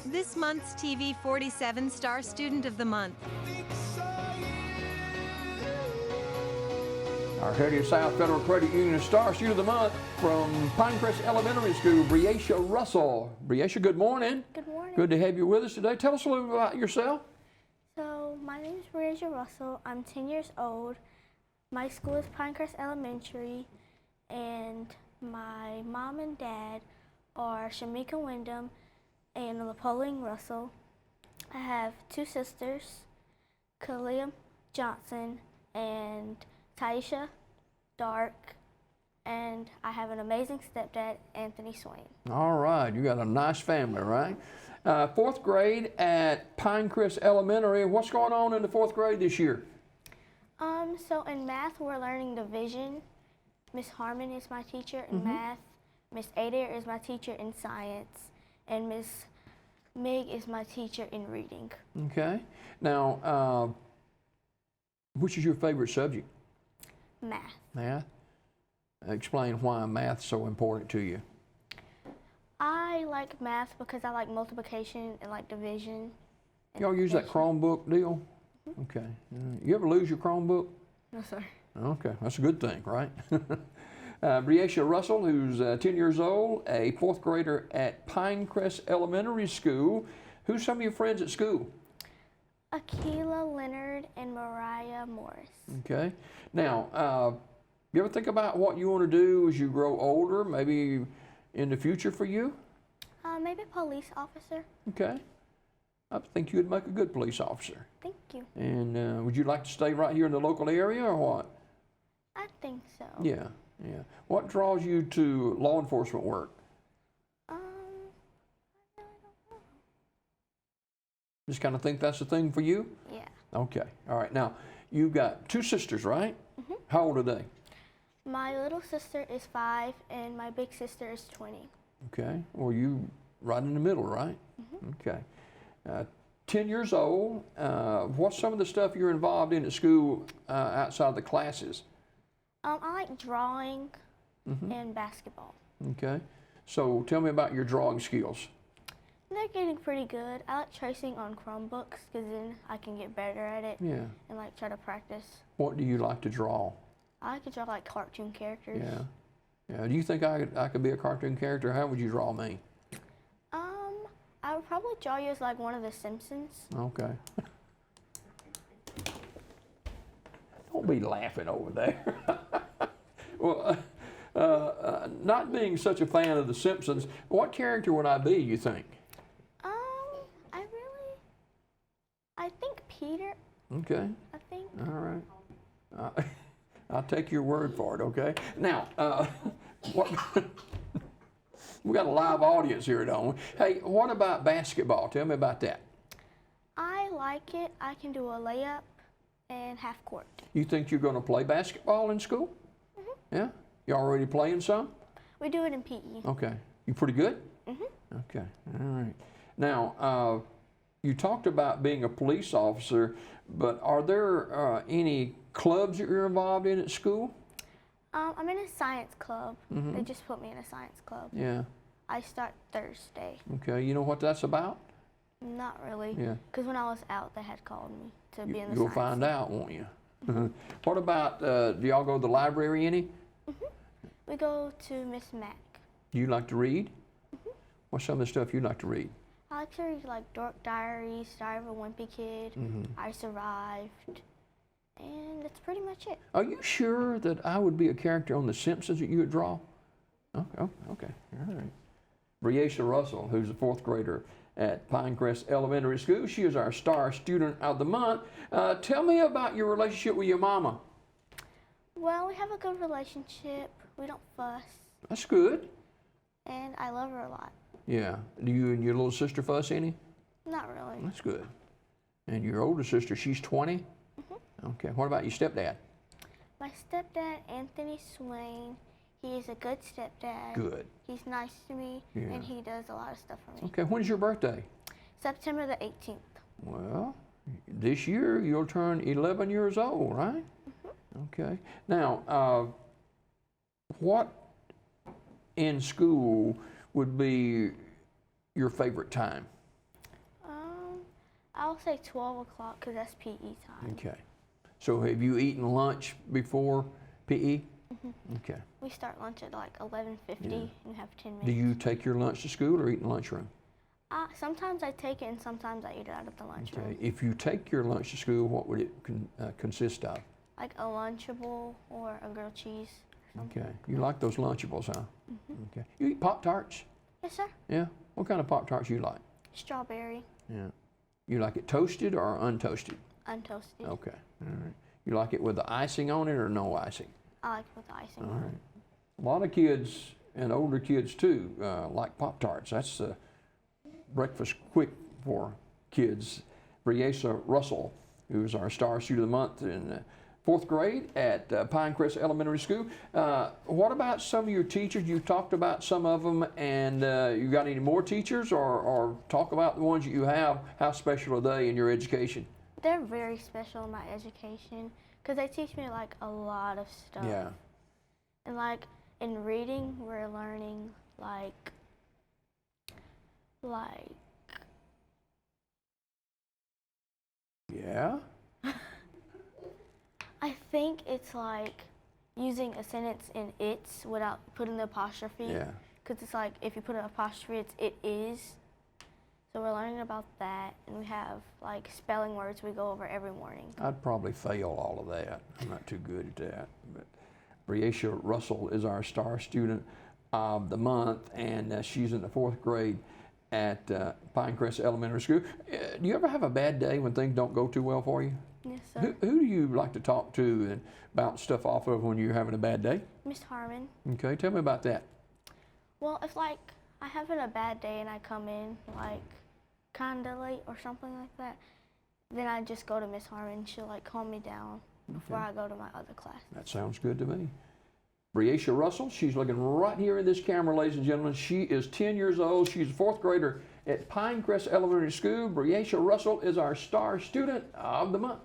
This month's TV 47 Star Student of the Month. Our Heritage South Federal Credit Union Star Student of the Month from Pinecrest Elementary School, Bre'Asia Russell. Bre'Asia, good morning. Good morning. Good to have you with us today. Tell us a little bit about yourself. So, my name is Bre'Asia Russell. I'm 10 years old. My school is Pinecrest Elementary, and my mom and dad are Shamika Wyndham and Napoleon Russell. I have two sisters, Kalia Johnson and Taisha Dark, and I have an amazing stepdad, Anthony Swain. All right, you got a nice family, right? Fourth grade at Pinecrest Elementary. What's going on in the fourth grade this year? So in math, we're learning division. Miss Harmon is my teacher in math. Miss Adair is my teacher in science, and Miss Mig is my teacher in reading. Okay. Now, which is your favorite subject? Math. Math. Explain why math's so important to you. I like math because I like multiplication and like division. Y'all use that Chromebook deal? Okay. You ever lose your Chromebook? No, sir. Okay, that's a good thing, right? Bre'Asia Russell, who's 10 years old, a fourth grader at Pinecrest Elementary School. Who's some of your friends at school? Akila Leonard and Mariah Morris. Okay. Now, you ever think about what you want to do as you grow older, maybe in the future for you? Maybe police officer. Okay. I think you'd make a good police officer. Thank you. And would you like to stay right here in the local area or what? I think so. Yeah, yeah. What draws you to law enforcement work? I really don't know. Just kind of think that's the thing for you? Yeah. Okay. All right. Now, you've got two sisters, right? How old are they? My little sister is 5 and my big sister is 20. Okay. Well, you right in the middle, right? Okay. 10 years old. What's some of the stuff you're involved in at school outside of the classes? I like drawing and basketball. Okay. So tell me about your drawing skills. They're getting pretty good. I like tracing on Chromebooks because then I can get better at it. Yeah. And like try to practice. What do you like to draw? I like to draw like cartoon characters. Yeah. Yeah. Do you think I could be a cartoon character? How would you draw me? I would probably draw you as like one of the Simpsons. Okay. Don't be laughing over there. Well, not being such a fan of the Simpsons, what character would I be, you think? I think Peter. Okay. I think. All right. I'll take your word for it, okay? Now, what, we got a live audience here, don't we? Hey, what about basketball? Tell me about that. I like it. I can do a layup and half court. You think you're going to play basketball in school? Yeah? You already playing some? We do it in PE. Okay. You pretty good? Okay. All right. Now, you talked about being a police officer, but are there any clubs that you're involved in at school? I'm in a science club. They just put me in a science club. Yeah. I start Thursday. Okay. You know what that's about? Not really. Yeah. Because when I was out, they had called me to be in the You'll science find club. out, won't you? What about, do y'all go to the library any? We go to Miss Mac. Do you like to read? What's some of the stuff you like to read? I like to read like Dork Diaries, Diary of a Wimpy Kid, I Survived, and that's pretty much it. Are you sure that I would be a character on The Simpsons that you would draw? Okay, okay, all right. Bre'Asia Russell, who's a fourth grader at Pinecrest Elementary School. She is our Star Student of the Month. Tell me about your relationship with your mama. Well, we have a good relationship. We don't fuss, That's good. and I love her a lot. Yeah. Do you and your little sister fuss any? Not really. That's good. And your older sister, she's 20? Okay. What about your stepdad? My stepdad, Anthony Swain, he is a good stepdad. Good. He's nice to me, Yeah. and he does a lot of stuff for me. Okay. When's your birthday? September the 18th. Well, this year you'll turn 11 years old, right? Okay. Now, what in school would be your favorite time? I'll say 12 o'clock because that's PE time. Okay. So have you eaten lunch before PE? Okay. We start lunch at like 11:50 and have 10 minutes. Do you take your lunch to school or eat in the lunchroom? Sometimes I take it and sometimes I eat it out of the lunchroom. Okay. If you take your lunch to school, what would it consist of? Like a Lunchable or a grilled cheese. Okay. You like those Lunchables, huh? Okay. You eat Pop-Tarts? Yes, sir. Yeah. What kind of Pop-Tarts you like? Strawberry, Yeah. You like it toasted or untoasted? untoasted. Okay. All right. You like it with the icing on it or no icing? I like it with the icing All on right. it. A lot of kids and older kids too like Pop-Tarts. That's breakfast quick for kids. Bre'Asia Russell, who's our star student of the month in 4th grade at Pinecrest Elementary School. What about some of your teachers? You talked about some of them, and you got any more teachers, or talk about the ones that you have? How special are they in your education? They're very special in my education because they teach me like a lot of stuff. Yeah. And like in reading, we're learning like Yeah. I think it's like using a sentence in it's without putting the apostrophe. Yeah. Because it's like if you put an apostrophe, it's it is. So we're learning about that, and we have like spelling words we go over every morning. I'd probably fail all of that. I'm not too good at that. But Bre'Asia Russell is our star student of the month, and she's in the 4th grade at Pinecrest Elementary School. Do you ever have a bad day when things don't go too well for you? Yes, sir. Who do you like to talk to and bounce stuff off of when you're having a bad day? Miss Harmon. Okay, tell me about that. Well, if like I having a bad day and I come in like kind of late or something like that, then I just go to Miss Harmon. She'll like calm me down before I go to my other class. That sounds good to me. Bre'Asia Russell, she's looking right here in this camera, ladies and gentlemen. She is 10 years old. She's a 4th grader at Pinecrest Elementary School. Bre'Asia Russell is our star student of the month.